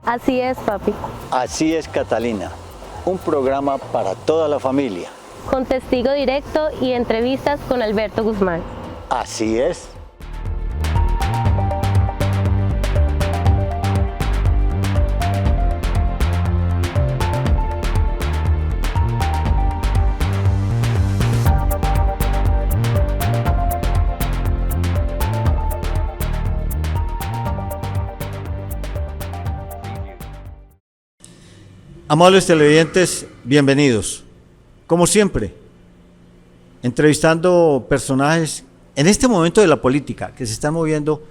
Así es, papi. Así es, Catalina, un programa para toda la familia. Con testigo directo y entrevistas con Alberto Guzmán. Así es. Amables televidentes, bienvenidos. Como siempre, entrevistando personajes en este momento de la política, que se están moviendo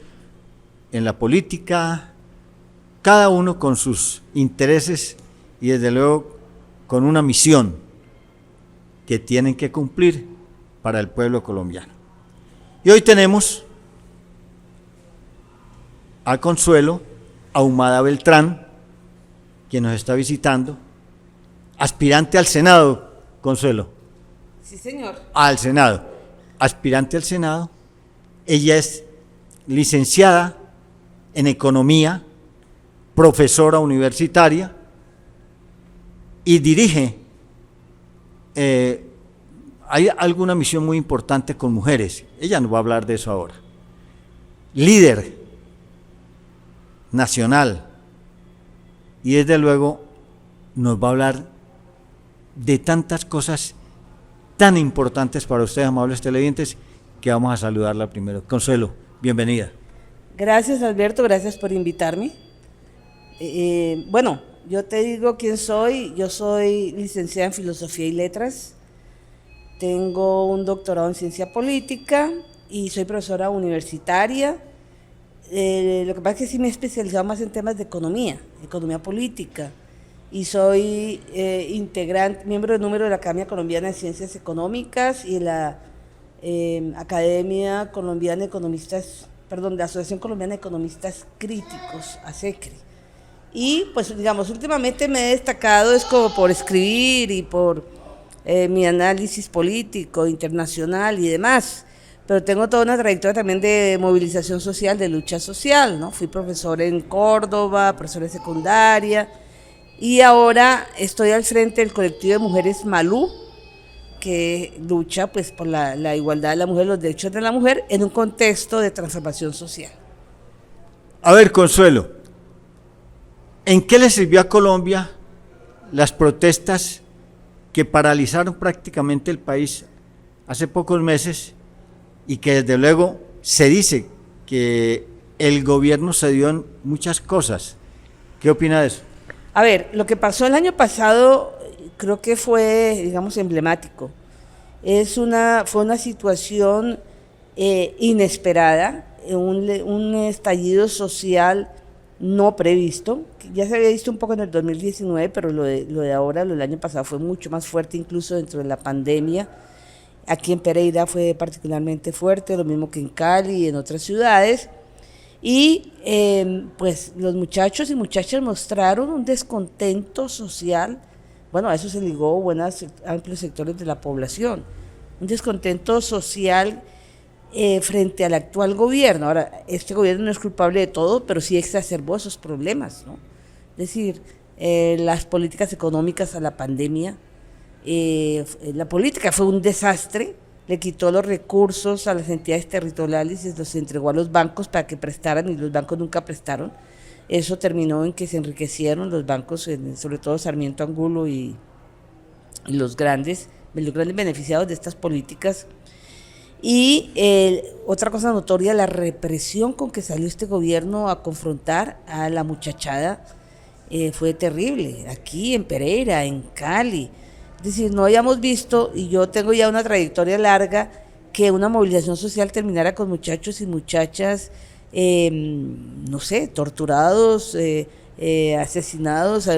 en la política, cada uno con sus intereses y desde luego con una misión que tienen que cumplir para el pueblo colombiano. Y hoy tenemos a Consuelo Ahumada Beltrán, quien nos está visitando, aspirante al Senado, Consuelo. Sí, señor. Al Senado, aspirante al Senado. Ella es licenciada en Economía, profesora universitaria y dirige, hay alguna misión muy importante con mujeres, ella nos va a hablar de eso ahora. Líder nacional. Y desde luego nos va a hablar de tantas cosas tan importantes para ustedes, amables televidentes, que vamos a saludarla primero. Consuelo, bienvenida. Gracias, Alberto, gracias por invitarme. Bueno, yo te digo quién soy. Yo soy licenciada en Filosofía y Letras, tengo un doctorado en Ciencia Política y soy profesora universitaria. Lo que pasa es que sí me he especializado más en temas de economía política, y soy miembro de número de la Academia Colombiana de Ciencias Económicas y de la Academia Colombiana de Economistas, de la Asociación Colombiana de Economistas Críticos, ASECRI. Y pues digamos, últimamente me he destacado es como por escribir y por mi análisis político, internacional y demás. Pero tengo toda una trayectoria también de movilización social, de lucha social, ¿no? Fui profesora en Córdoba, profesora de secundaria, y ahora estoy al frente del colectivo de mujeres Malú, que lucha pues por la igualdad de la mujer, los derechos de la mujer, en un contexto de transformación social. A ver, Consuelo, ¿en qué le sirvió a Colombia las protestas que paralizaron prácticamente el país hace pocos meses? Y que desde luego se dice que el gobierno cedió en muchas cosas. ¿Qué opina de eso? A ver, lo que pasó el año pasado creo que fue, digamos, emblemático. Fue una situación inesperada, un estallido social no previsto, que ya se había visto un poco en el 2019, pero lo de ahora, lo del año pasado, fue mucho más fuerte, incluso dentro de la pandemia. Aquí en Pereira fue particularmente fuerte, lo mismo que en Cali y en otras ciudades. Y pues los muchachos y muchachas mostraron un descontento social. Bueno, a eso se ligó amplios sectores de la población. Un descontento social frente al actual gobierno. Ahora, este gobierno no es culpable de todo, pero sí exacerbó esos problemas, ¿no? Es decir, las políticas económicas a la pandemia. La política fue un desastre, le quitó los recursos a las entidades territoriales y los entregó a los bancos para que prestaran, y los bancos nunca prestaron. Eso terminó en que se enriquecieron los bancos, sobre todo Sarmiento Angulo y los grandes beneficiados de estas políticas. Y otra cosa notoria, la represión con que salió este gobierno a confrontar a la muchachada fue terrible, aquí en Pereira, en Cali. Es decir, no habíamos visto, y yo tengo ya una trayectoria larga, que una movilización social terminara con muchachos y muchachas, no sé, torturados, asesinados,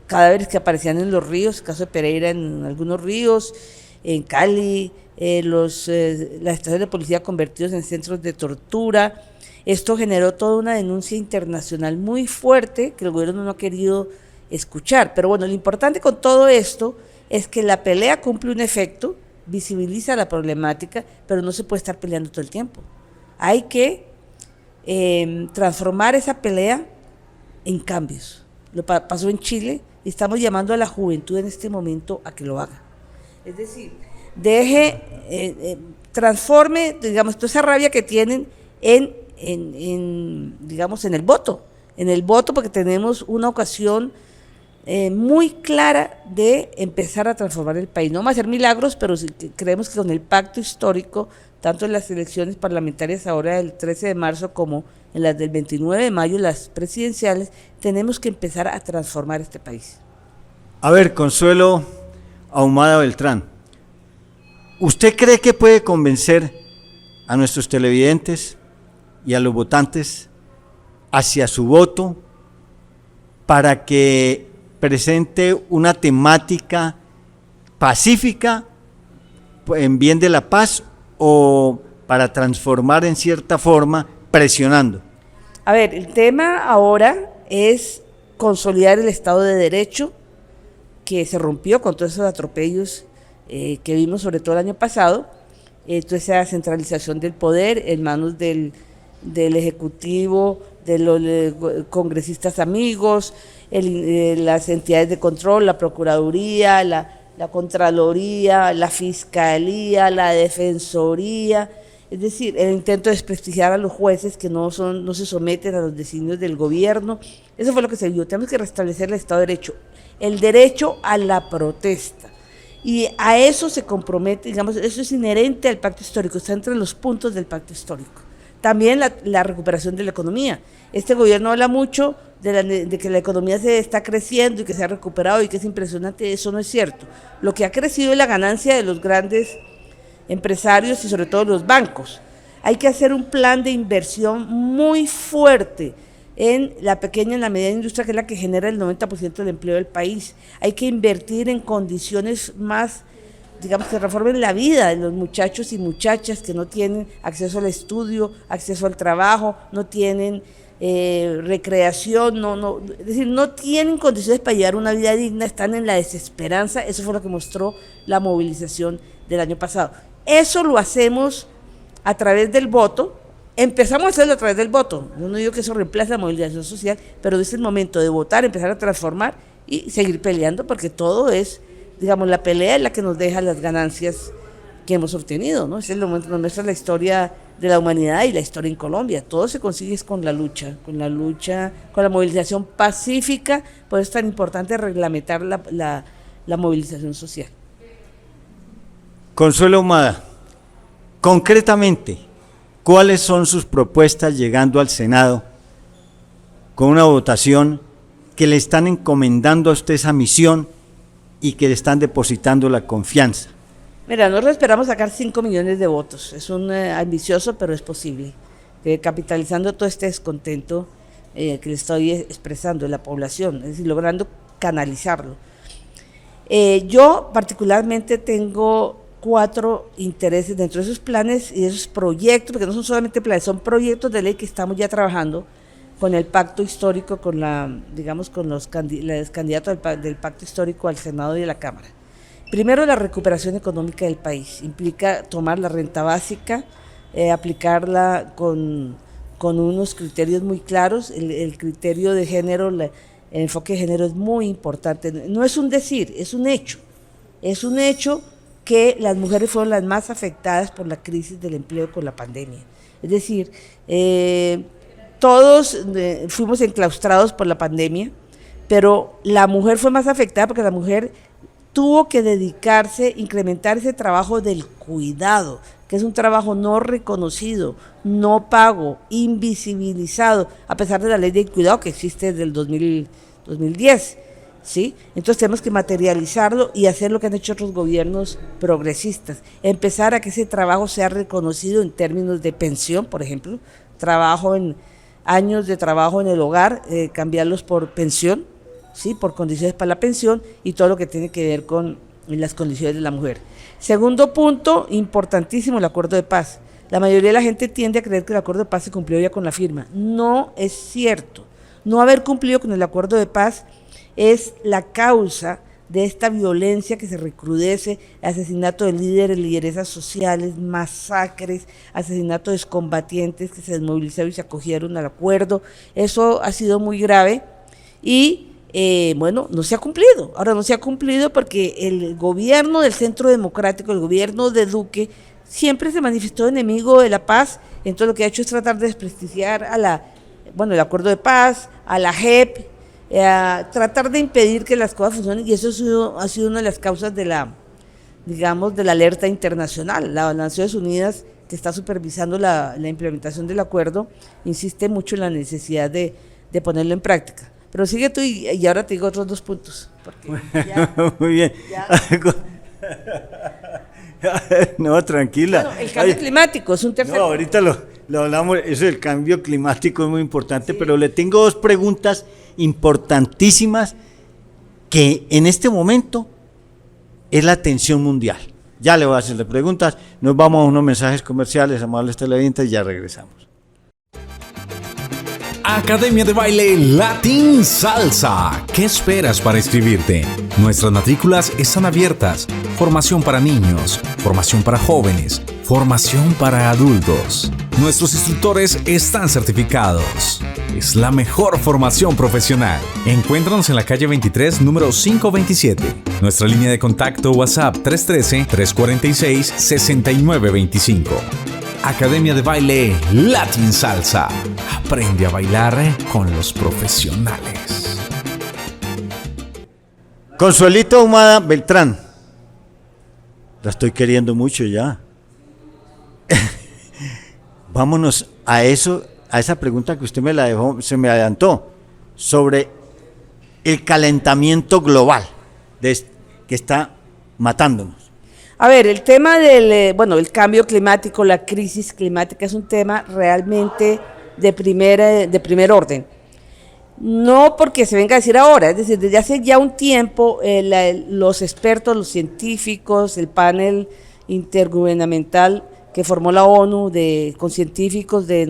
cadáveres que aparecían en los ríos, el caso de Pereira en algunos ríos, en Cali, las estaciones de policía convertidos en centros de tortura. Esto generó toda una denuncia internacional muy fuerte que el gobierno no ha querido escuchar. Pero bueno, lo importante con todo esto es que la pelea cumple un efecto, visibiliza la problemática, pero no se puede estar peleando todo el tiempo. Hay que transformar esa pelea en cambios. Pasó en Chile y estamos llamando a la juventud en este momento a que lo haga. Es decir, transforme, digamos, toda esa rabia que tienen digamos, en el voto, porque tenemos una ocasión muy clara de empezar a transformar el país. No vamos a hacer milagros, pero sí creemos que con el pacto histórico, tanto en las elecciones parlamentarias ahora del 13 de marzo como en las del 29 de mayo, las presidenciales, tenemos que empezar a transformar este país. A ver, Consuelo Ahumada Beltrán, ¿usted cree que puede convencer a nuestros televidentes y a los votantes hacia su voto para que presente una temática pacífica en bien de la paz o para transformar en cierta forma presionando? A ver, el tema ahora es consolidar el Estado de Derecho, que se rompió con todos esos atropellos que vimos sobre todo el año pasado, toda esa centralización del poder en manos del Ejecutivo, de los congresistas amigos, las entidades de control, la Procuraduría, la Contraloría, la Fiscalía, la Defensoría, es decir, el intento de desprestigiar a los jueces que no se someten a los designios del gobierno. Eso fue lo que se vio. Tenemos que restablecer el Estado de Derecho, el derecho a la protesta. Y a eso se compromete, digamos, eso es inherente al pacto histórico, está entre los puntos del pacto histórico. También la recuperación de la economía. Este gobierno habla mucho de que la economía se está creciendo y que se ha recuperado y que es impresionante. Eso no es cierto. Lo que ha crecido es la ganancia de los grandes empresarios y sobre todo los bancos. Hay que hacer un plan de inversión muy fuerte en la pequeña y la mediana industria, que es la que genera el 90% del empleo del país. Hay que invertir en condiciones más, digamos, que reformen la vida de los muchachos y muchachas que no tienen acceso al estudio, acceso al trabajo, no tienen recreación, es decir, no tienen condiciones para llevar una vida digna, están en la desesperanza. Eso fue lo que mostró la movilización del año pasado. Eso lo hacemos a través del voto. Empezamos a hacerlo a través del voto. Yo no digo que eso reemplace la movilización social, pero es el momento de votar, empezar a transformar y seguir peleando, porque todo es, digamos, la pelea es la que nos deja las ganancias que hemos obtenido, ¿no? Es el momento que nos muestra la historia de la humanidad y la historia en Colombia. Todo se consigue con la lucha, con la movilización pacífica. Por eso es tan importante reglamentar la movilización social. Consuelo Ahumada, concretamente, ¿cuáles son sus propuestas llegando al Senado con una votación que le están encomendando a usted esa misión y que le están depositando la confianza? Mira, nosotros esperamos sacar 5 millones de votos. Es ambicioso, pero es posible. Capitalizando todo este descontento que le estoy expresando de la población, es decir, logrando canalizarlo. Yo particularmente tengo 4 intereses dentro de esos planes y de esos proyectos, porque no son solamente planes, son proyectos de ley que estamos ya trabajando con el pacto histórico, con los candidatos del pacto histórico al Senado y a la Cámara. Primero, la recuperación económica del país. Implica tomar la renta básica, aplicarla con unos criterios muy claros. El criterio de género, el enfoque de género es muy importante. No es un decir, es un hecho. Es un hecho que las mujeres fueron las más afectadas por la crisis del empleo con la pandemia. Es decir, todos fuimos enclaustrados por la pandemia, pero la mujer fue más afectada porque la mujer tuvo que dedicarse, incrementar ese trabajo del cuidado, que es un trabajo no reconocido, no pago, invisibilizado, a pesar de la ley de cuidado que existe desde el 2010, ¿sí? Entonces tenemos que materializarlo y hacer lo que han hecho otros gobiernos progresistas, empezar a que ese trabajo sea reconocido en términos de pensión, por ejemplo, años de trabajo en el hogar, cambiarlos por pensión, ¿sí? Por condiciones para la pensión y todo lo que tiene que ver con las condiciones de la mujer. Segundo punto, importantísimo, el acuerdo de paz. La mayoría de la gente tiende a creer que el acuerdo de paz se cumplió ya con la firma. No es cierto. No haber cumplido con el acuerdo de paz es la causa de esta violencia que se recrudece, asesinato de líderes, lideresas sociales, masacres, asesinato de excombatientes que se desmovilizaron y se acogieron al acuerdo. Eso ha sido muy grave. y bueno, no se ha cumplido. Ahora no se ha cumplido porque el gobierno del Centro Democrático, el gobierno de Duque, siempre se manifestó enemigo de la paz. Entonces lo que ha hecho es tratar de desprestigiar el acuerdo de paz, a la JEP, tratar de impedir que las cosas funcionen, y eso ha sido una de las causas de la alerta internacional. Las Naciones Unidas, que está supervisando la implementación del acuerdo, insiste mucho en la necesidad de ponerlo en práctica. Pero sigue tú y ahora te digo otros 2 puntos. Muy bien. No, tranquila. Bueno, el cambio climático es un tercer. No, ahorita lo hablamos, eso del cambio climático es muy importante, sí. Pero le tengo 2 preguntas importantísimas que en este momento es la atención mundial. Ya le voy a hacer las preguntas, nos vamos a unos mensajes comerciales, amables televidentes, y ya regresamos. Academia de Baile Latin Salsa. ¿Qué esperas para inscribirte? Nuestras matrículas están abiertas. Formación para niños, formación para jóvenes, formación para adultos. Nuestros instructores están certificados. Es la mejor formación profesional. Encuéntranos en la calle 23, número 527. Nuestra línea de contacto WhatsApp 313-346-6925. Academia de Baile Latin Salsa. Aprende a bailar con los profesionales. Consuelito Ahumada Beltrán. La estoy queriendo mucho ya. Vámonos a eso, a esa pregunta que usted me la dejó, se me adelantó, sobre el calentamiento global que está matándonos. A ver, el tema el cambio climático, la crisis climática es un tema realmente de primer orden. No porque se venga a decir ahora, es decir, desde hace ya un tiempo los expertos, los científicos, el panel intergubernamental que formó la ONU con científicos de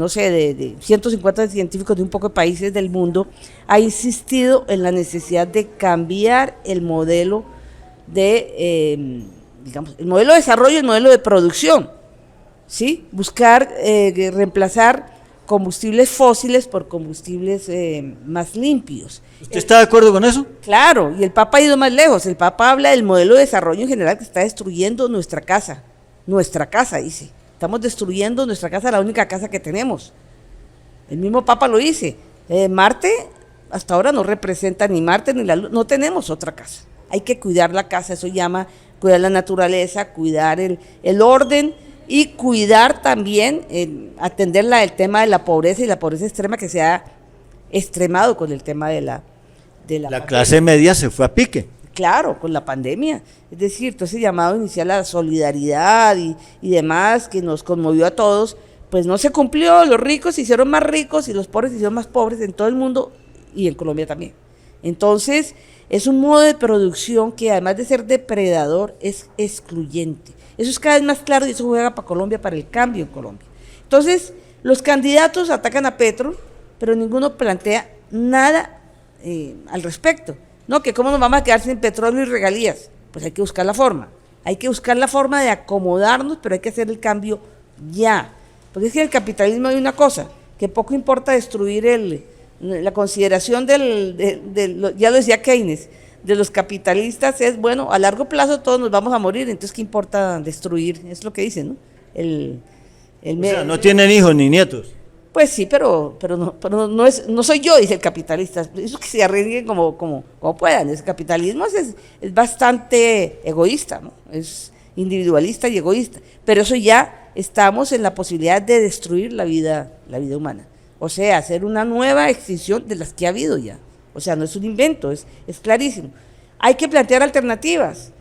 150 científicos de un poco de países del mundo, ha insistido en la necesidad de cambiar el modelo el modelo de desarrollo y el modelo de producción, ¿sí? Buscar reemplazar combustibles fósiles por combustibles más limpios. ¿Usted está de acuerdo con eso? Claro, y el Papa ha ido más lejos. El Papa habla del modelo de desarrollo en general que está destruyendo nuestra casa. Nuestra casa, dice. Estamos destruyendo nuestra casa, la única casa que tenemos. El mismo Papa lo dice. Marte hasta ahora no representa ni Marte ni la Luna. No tenemos otra casa. Hay que cuidar la casa, eso llama cuidar la naturaleza, cuidar el orden y cuidar también, atender el tema de la pobreza y la pobreza extrema que se ha extremado con el tema de la clase media se fue a pique. Claro, con la pandemia. Es decir, todo ese llamado inicial a la solidaridad y demás que nos conmovió a todos, pues no se cumplió. Los ricos se hicieron más ricos y los pobres se hicieron más pobres en todo el mundo y en Colombia también. Entonces, es un modo de producción que además de ser depredador, es excluyente. Eso es cada vez más claro y eso juega para Colombia, para el cambio en Colombia. Entonces, los candidatos atacan a Petro, pero ninguno plantea nada al respecto. No, que cómo nos vamos a quedar sin petróleo y regalías. Pues hay que buscar la forma. Hay que buscar la forma de acomodarnos, pero hay que hacer el cambio ya. Porque es que en el capitalismo hay una cosa, que poco importa destruir la consideración ya lo decía Keynes, de los capitalistas es, bueno, a largo plazo todos nos vamos a morir, entonces ¿qué importa destruir? Es lo que dicen, ¿no? O sea, no tienen hijos ni nietos. Pues sí, pero no soy yo, dice el capitalista. Eso que se arreglen como puedan. El capitalismo es bastante egoísta, ¿no? Es individualista y egoísta. Pero eso ya estamos en la posibilidad de destruir la vida humana. O sea, hacer una nueva extinción de las que ha habido ya. O sea, no es un invento, es clarísimo. Hay que plantear alternativas.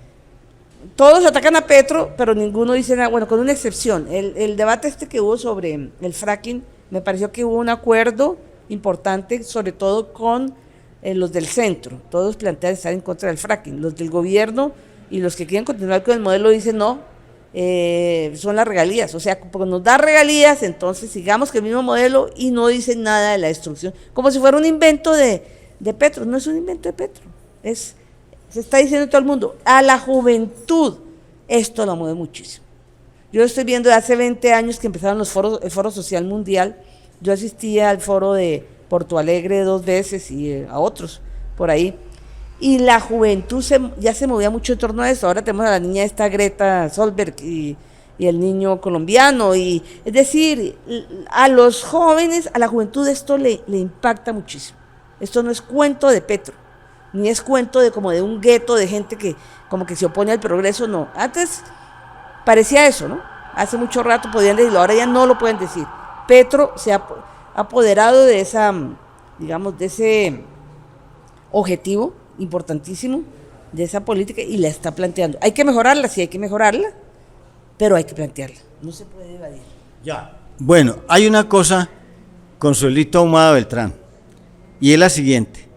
Todos atacan a Petro, pero ninguno dice nada. Bueno, con una excepción. El debate que hubo sobre el fracking, me pareció que hubo un acuerdo importante, sobre todo con los del centro. Todos plantean estar en contra del fracking. Los del gobierno y los que quieren continuar con el modelo dicen no, son las regalías. O sea, porque nos da regalías, entonces sigamos con el mismo modelo y no dicen nada de la destrucción. Como si fuera un invento de Petro. No es un invento de Petro. Se está diciendo todo el mundo. A la juventud esto lo mueve muchísimo. Yo estoy viendo de hace 20 años que empezaron el Foro Social Mundial. Yo asistía al foro de Porto Alegre 2 veces y a otros por ahí. Y la juventud ya se movía mucho en torno a eso. Ahora tenemos a la niña esta Greta Thunberg y el niño colombiano. Y, es decir, a los jóvenes, a la juventud esto le impacta muchísimo. Esto no es cuento de Petro, ni es cuento de como de un gueto de gente que como que se opone al progreso, no. Antes parecía eso, ¿no? Hace mucho rato podían decirlo, ahora ya no lo pueden decir. Petro se ha apoderado de esa, digamos, de ese objetivo importantísimo, de esa política, y la está planteando. Hay que mejorarla, sí hay que mejorarla, pero hay que plantearla, no se puede evadir. Ya. Bueno, hay una cosa, Consuelito Ahumada Beltrán, y es la siguiente.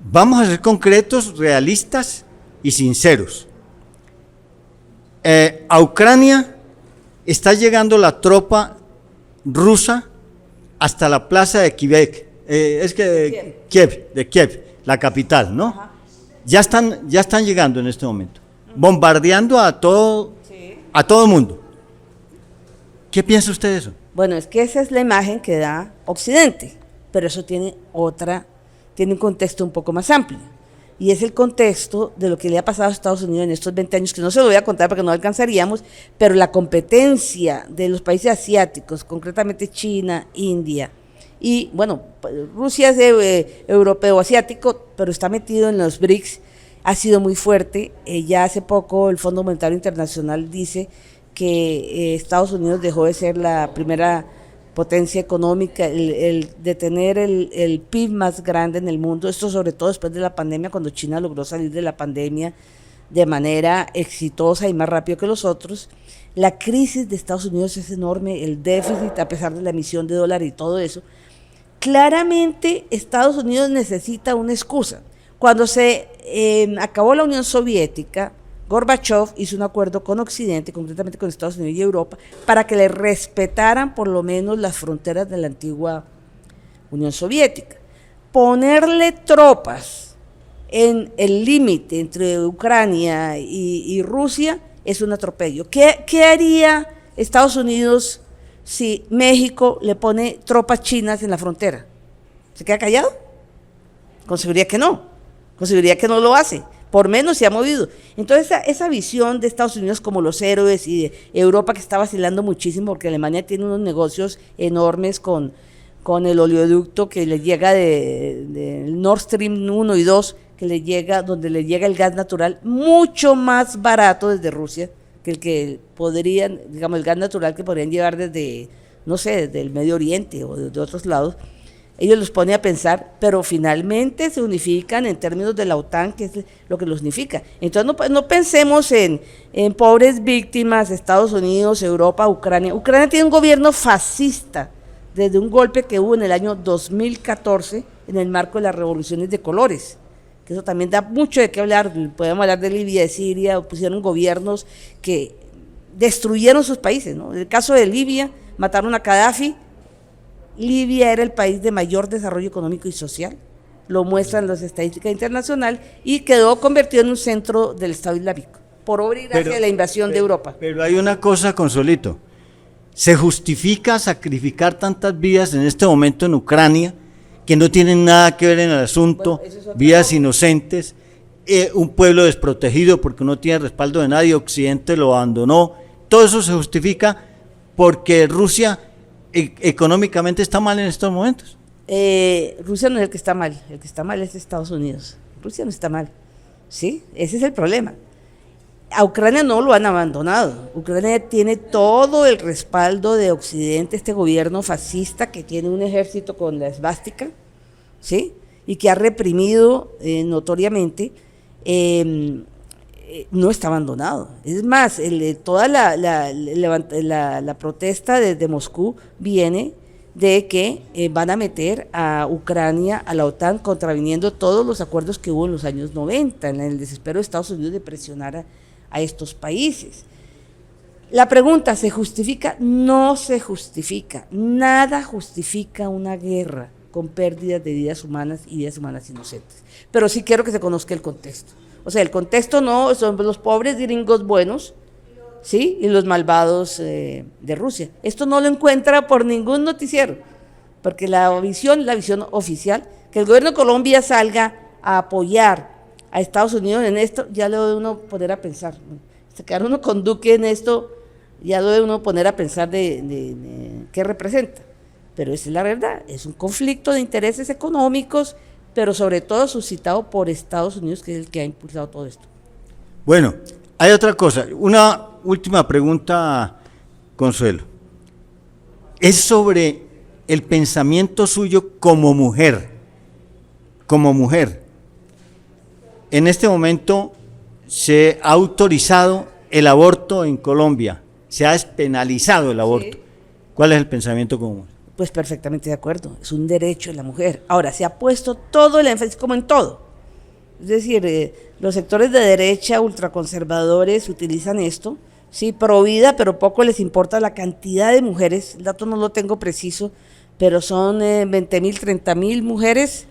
Vamos a ser concretos, realistas y sinceros. A Ucrania está llegando la tropa rusa hasta la plaza de Kiev, Kiev, la capital, ¿no? Ajá. Ya están llegando en este momento, bombardeando a todo el mundo. ¿Qué piensa usted de eso? Bueno, es que esa es la imagen que da Occidente, pero eso tiene un contexto un poco más amplio, y es el contexto de lo que le ha pasado a Estados Unidos en estos 20 años, que no se lo voy a contar porque no alcanzaríamos, pero la competencia de los países asiáticos, concretamente China, India, y bueno, Rusia es europeo asiático, pero está metido en los BRICS, ha sido muy fuerte. Ya hace poco el Fondo Monetario Internacional dice que Estados Unidos dejó de ser la primera potencia económica, de tener el PIB más grande en el mundo, esto sobre todo después de la pandemia, cuando China logró salir de la pandemia de manera exitosa y más rápido que los otros. La crisis de Estados Unidos es enorme, el déficit, a pesar de la emisión de dólares y todo eso. Claramente Estados Unidos necesita una excusa. Cuando se acabó la Unión Soviética, Gorbachev hizo un acuerdo con Occidente, concretamente con Estados Unidos y Europa, para que le respetaran por lo menos las fronteras de la antigua Unión Soviética. Ponerle tropas en el límite entre Ucrania y Rusia es un atropello. ¿Qué haría Estados Unidos si México le pone tropas chinas en la frontera? ¿Se queda callado? Con seguridad que no lo hace, por menos se ha movido. Entonces esa visión de Estados Unidos como los héroes y de Europa, que está vacilando muchísimo porque Alemania tiene unos negocios enormes con el oleoducto que le llega del Nord Stream 1 y 2, donde le llega el gas natural mucho más barato desde Rusia que el que podrían, digamos, el gas natural que podrían llevar desde, no sé, desde el Medio Oriente o de otros lados. Ellos los pone a pensar, pero finalmente se unifican en términos de la OTAN, que es lo que los unifica. Entonces no pensemos en pobres víctimas, Estados Unidos, Europa, Ucrania. Ucrania tiene un gobierno fascista desde un golpe que hubo en el año 2014 en el marco de las revoluciones de colores, que eso también da mucho de qué hablar. Podemos hablar de Libia, de Siria, pusieron gobiernos que destruyeron sus países, ¿no? En el caso de Libia, mataron a Gaddafi. Libia era el país de mayor desarrollo económico y social, lo muestran las estadísticas internacionales, y quedó convertido en un centro del Estado Islámico, por obra y gracia de la invasión de Europa. Pero hay una cosa, Consuelito, ¿se justifica sacrificar tantas vidas en este momento en Ucrania, que no tienen nada que ver en el asunto, bueno, vidas inocentes, un pueblo desprotegido porque no tiene respaldo de nadie, Occidente lo abandonó? Todo eso se justifica porque Rusia económicamente está mal en estos momentos. Rusia no es el que está mal es Estados Unidos. Rusia no está mal, ¿sí? Ese es el problema. A Ucrania no lo han abandonado. Ucrania tiene todo el respaldo de Occidente, este gobierno fascista que tiene un ejército con la esvástica, ¿sí? Y que ha reprimido notoriamente. No está abandonado. Es más, toda la protesta de Moscú viene de que van a meter a Ucrania a la OTAN, contraviniendo todos los acuerdos que hubo en los años 90, en el desespero de Estados Unidos de presionar a estos países. La pregunta, ¿se justifica? No se justifica. Nada justifica una guerra con pérdidas de vidas humanas y vidas humanas inocentes. Pero sí quiero que se conozca el contexto. O sea, el contexto no son los pobres gringos buenos, ¿sí? Y los malvados de Rusia. Esto no lo encuentra por ningún noticiero. porque la visión oficial, que el gobierno de Colombia salga a apoyar a Estados Unidos en esto, ya lo debe uno poner a pensar. Se quedar uno con Duque en esto, ya lo debe uno poner a pensar de qué representa. Pero esa es la verdad, es un conflicto de intereses económicos, pero sobre todo suscitado por Estados Unidos, que es el que ha impulsado todo esto. Bueno, hay otra cosa, una última pregunta, Consuelo. Es sobre el pensamiento suyo como mujer. Como mujer. En este momento se ha autorizado el aborto en Colombia, se ha despenalizado el aborto. Sí. ¿Cuál es el pensamiento como mujer? Pues perfectamente de acuerdo, es un derecho de la mujer. Ahora, se ha puesto todo el énfasis, como en todo. Es decir, los sectores de derecha ultraconservadores utilizan esto, sí, pro vida, pero poco les importa la cantidad de mujeres, el dato no lo tengo preciso, pero son 20.000, 30.000 mujeres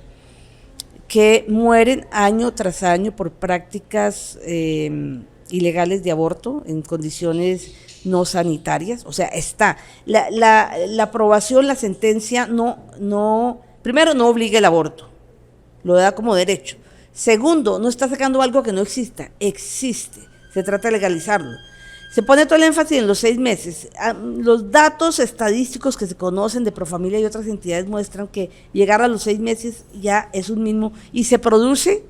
que mueren año tras año por prácticas ilegales de aborto en condiciones no sanitarias. O sea, está la aprobación, la sentencia primero no obliga el aborto, lo da como derecho. Segundo, no está sacando algo que no exista, existe, se trata de legalizarlo. Se pone todo el énfasis en los 6 meses. Los datos estadísticos que se conocen de Profamilia y otras entidades muestran que llegar a los 6 meses ya es un mínimo y se produce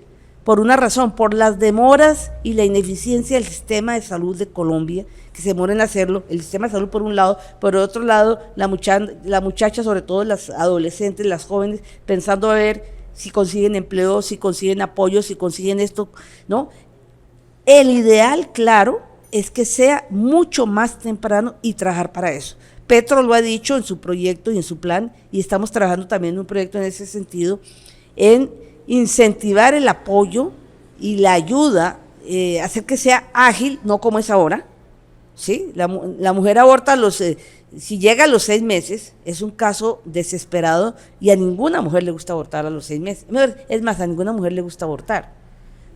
por una razón, por las demoras y la ineficiencia del sistema de salud de Colombia, que se demora en hacerlo, el sistema de salud por un lado, por otro lado la muchacha, sobre todo las adolescentes, las jóvenes, pensando a ver si consiguen empleo, si consiguen apoyo, si consiguen esto, ¿no? El ideal, claro, es que sea mucho más temprano y trabajar para eso. Petro lo ha dicho en su proyecto y en su plan, y estamos trabajando también en un proyecto en ese sentido, en incentivar el apoyo y la ayuda, hacer que sea ágil, no como es ahora, ¿sí? La mujer aborta si llega a los 6 meses, es un caso desesperado, y a ninguna mujer le gusta abortar a los 6 meses. Es más, a ninguna mujer le gusta abortar,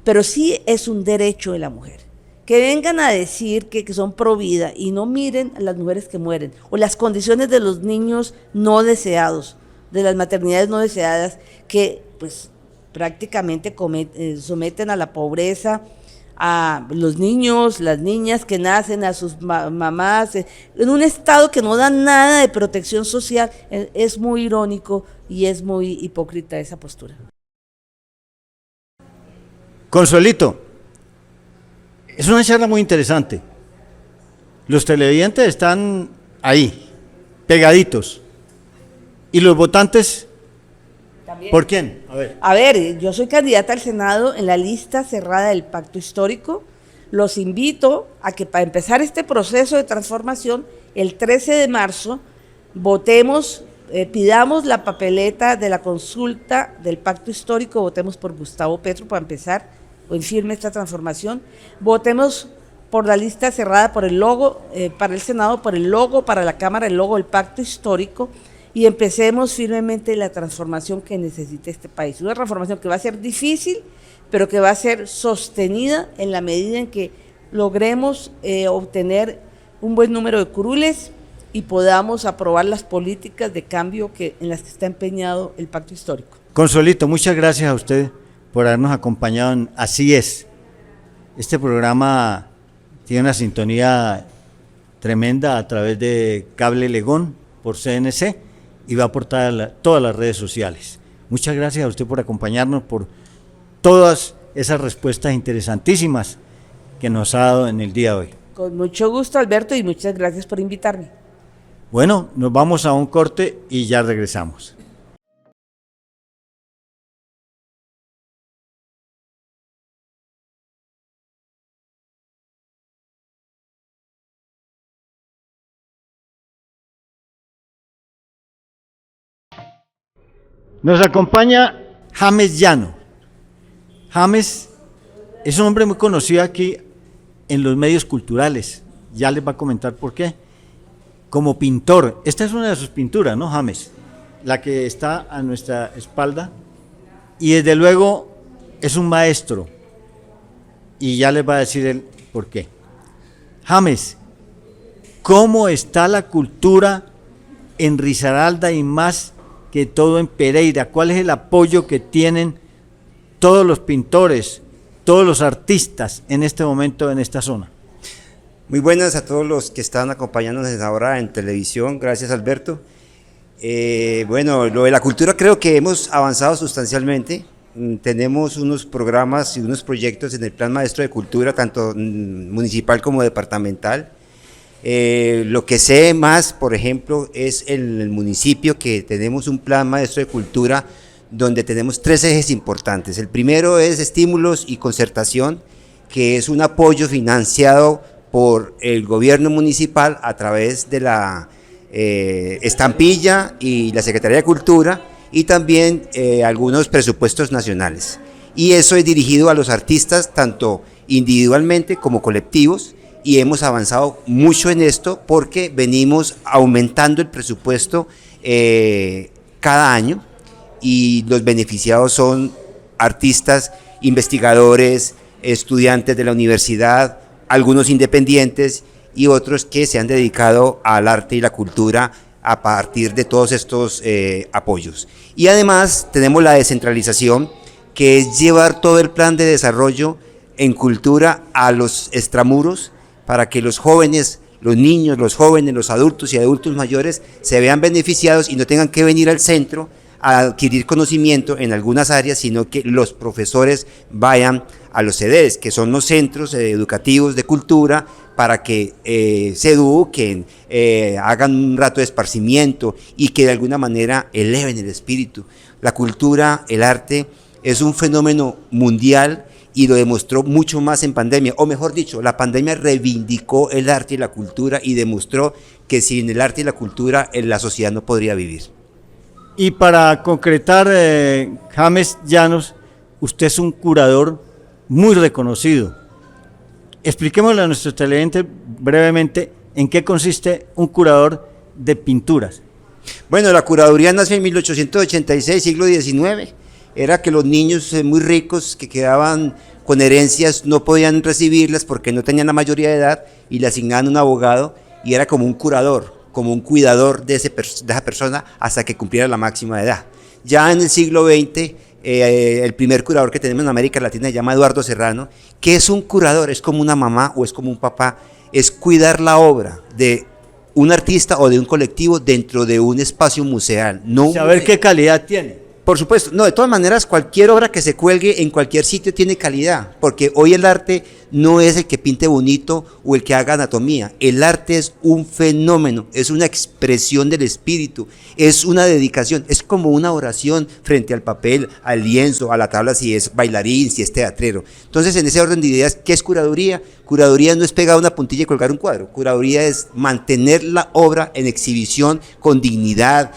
pero sí es un derecho de la mujer. Que vengan a decir que son pro vida y no miren a las mujeres que mueren, o las condiciones de los niños no deseados, de las maternidades no deseadas, que pues prácticamente someten a la pobreza a los niños, las niñas que nacen, a sus mamás, en un estado que no da nada de protección social. Es muy irónico y es muy hipócrita esa postura. Consuelito, es una charla muy interesante. Los televidentes están ahí, pegaditos. ¿Y los votantes? También. ¿Por quién? A ver, yo soy candidata al Senado en la lista cerrada del Pacto Histórico. Los invito a que para empezar este proceso de transformación, el 13 de marzo, votemos, pidamos la papeleta de la consulta del Pacto Histórico, votemos por Gustavo Petro para empezar, o en firme esta transformación, votemos por la lista cerrada, por el logo, para el Senado, por el logo, para la Cámara, el logo del Pacto Histórico, y empecemos firmemente la transformación que necesita este país. Una transformación que va a ser difícil, pero que va a ser sostenida en la medida en que logremos obtener un buen número de curules y podamos aprobar las políticas de cambio en las que está empeñado el Pacto Histórico. Consuelito, muchas gracias a usted por habernos acompañado en Así Es. Este programa tiene una sintonía tremenda a través de Cable Legón por CNC y va a aportar todas las redes sociales. Muchas gracias a usted por acompañarnos, por todas esas respuestas interesantísimas que nos ha dado en el día de hoy. Con mucho gusto, Alberto, y muchas gracias por invitarme. Bueno, nos vamos a un corte y ya regresamos. Nos acompaña James Llano. James es un hombre muy conocido aquí en los medios culturales, ya les va a comentar por qué. Como pintor, esta es una de sus pinturas, ¿no, James? La que está a nuestra espalda, y desde luego es un maestro, y ya les va a decir él por qué. James, ¿cómo está la cultura en Risaralda y más que todo en Pereira? ¿Cuál es el apoyo que tienen todos los pintores, todos los artistas en este momento en esta zona? Muy buenas a todos los que están acompañándonos ahora en televisión. Gracias, Alberto. Bueno, lo de la cultura creo que hemos avanzado sustancialmente. Tenemos unos programas y unos proyectos en el Plan Maestro de Cultura, tanto municipal como departamental. Lo que sé más, por ejemplo, es en el municipio que tenemos un Plan Maestro de Cultura donde tenemos 3 ejes importantes. El primero es estímulos y concertación, que es un apoyo financiado por el gobierno municipal a través de la estampilla y la Secretaría de Cultura, y también algunos presupuestos nacionales. Y eso es dirigido a los artistas, tanto individualmente como colectivos, y hemos avanzado mucho en esto porque venimos aumentando el presupuesto cada año, y los beneficiados son artistas, investigadores, estudiantes de la universidad, algunos independientes y otros que se han dedicado al arte y la cultura a partir de todos estos apoyos. Y además tenemos la descentralización, que es llevar todo el plan de desarrollo en cultura a los extramuros, para que los jóvenes, los niños, los jóvenes, los adultos y adultos mayores se vean beneficiados y no tengan que venir al centro a adquirir conocimiento en algunas áreas, sino que los profesores vayan a los CEDES, que son los centros educativos de cultura, para que se eduquen, hagan un rato de esparcimiento y que de alguna manera eleven el espíritu. La cultura, el arte, es un fenómeno mundial y lo demostró mucho más en pandemia, o mejor dicho, la pandemia reivindicó el arte y la cultura y demostró que sin el arte y la cultura la sociedad no podría vivir. Y para concretar, James Llanos, usted es un curador muy reconocido. Expliquémosle a nuestros televidentes brevemente en qué consiste un curador de pinturas. Bueno, la curaduría nació en 1886, siglo XIX. Era que los niños muy ricos que quedaban con herencias no podían recibirlas porque no tenían la mayoría de edad, y le asignaban un abogado, y era como un curador, como un cuidador de esa persona hasta que cumpliera la máxima edad. Ya en el siglo XX, el primer curador que tenemos en América Latina se llama Eduardo Serrano. ¿Qué es un curador? Es como una mamá o es como un papá, es cuidar la obra de un artista o de un colectivo dentro de un espacio museal. No saber qué calidad tiene. Por supuesto, no, de todas maneras, cualquier obra que se cuelgue en cualquier sitio tiene calidad, porque hoy el arte no es el que pinte bonito o el que haga anatomía. El arte es un fenómeno, es una expresión del espíritu, es una dedicación, es como una oración frente al papel, al lienzo, a la tabla, si es bailarín, si es teatrero. Entonces, en ese orden de ideas, ¿qué es curaduría? Curaduría no es pegar una puntilla y colgar un cuadro. Curaduría es mantener la obra en exhibición con dignidad,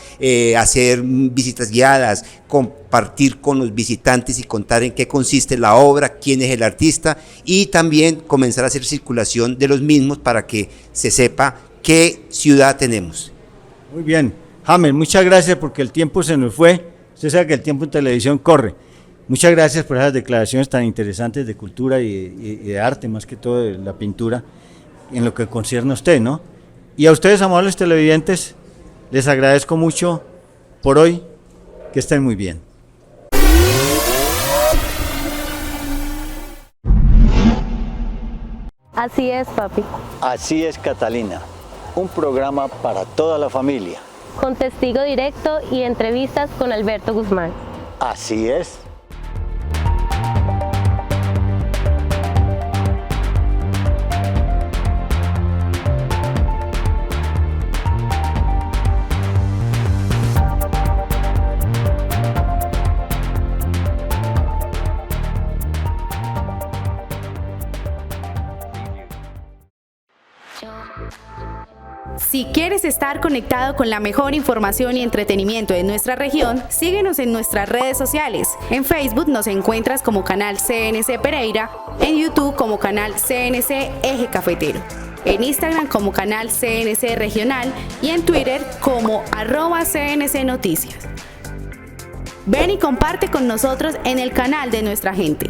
hacer visitas guiadas, compartir con los visitantes y contar en qué consiste la obra, quién es el artista, y también comenzar a hacer circulación de los mismos para que se sepa qué ciudad tenemos. Muy bien, James, muchas gracias porque el tiempo se nos fue. Usted sabe que el tiempo en televisión corre. Muchas gracias por esas declaraciones tan interesantes de cultura y de arte, más que todo de la pintura, en lo que concierne a usted, ¿no? Y a ustedes, amables televidentes, les agradezco mucho por hoy. Que estén muy bien. Así es, papi. Así es, Catalina. Un programa para toda la familia. Con testigo directo y entrevistas con Alberto Guzmán. Así es. Si quieres estar conectado con la mejor información y entretenimiento de nuestra región, síguenos en nuestras redes sociales. En Facebook nos encuentras como Canal CNC Pereira, en YouTube como Canal CNC Eje Cafetero, en Instagram como Canal CNC Regional y en Twitter como @CNC Noticias. Ven y comparte con nosotros en el canal de nuestra gente.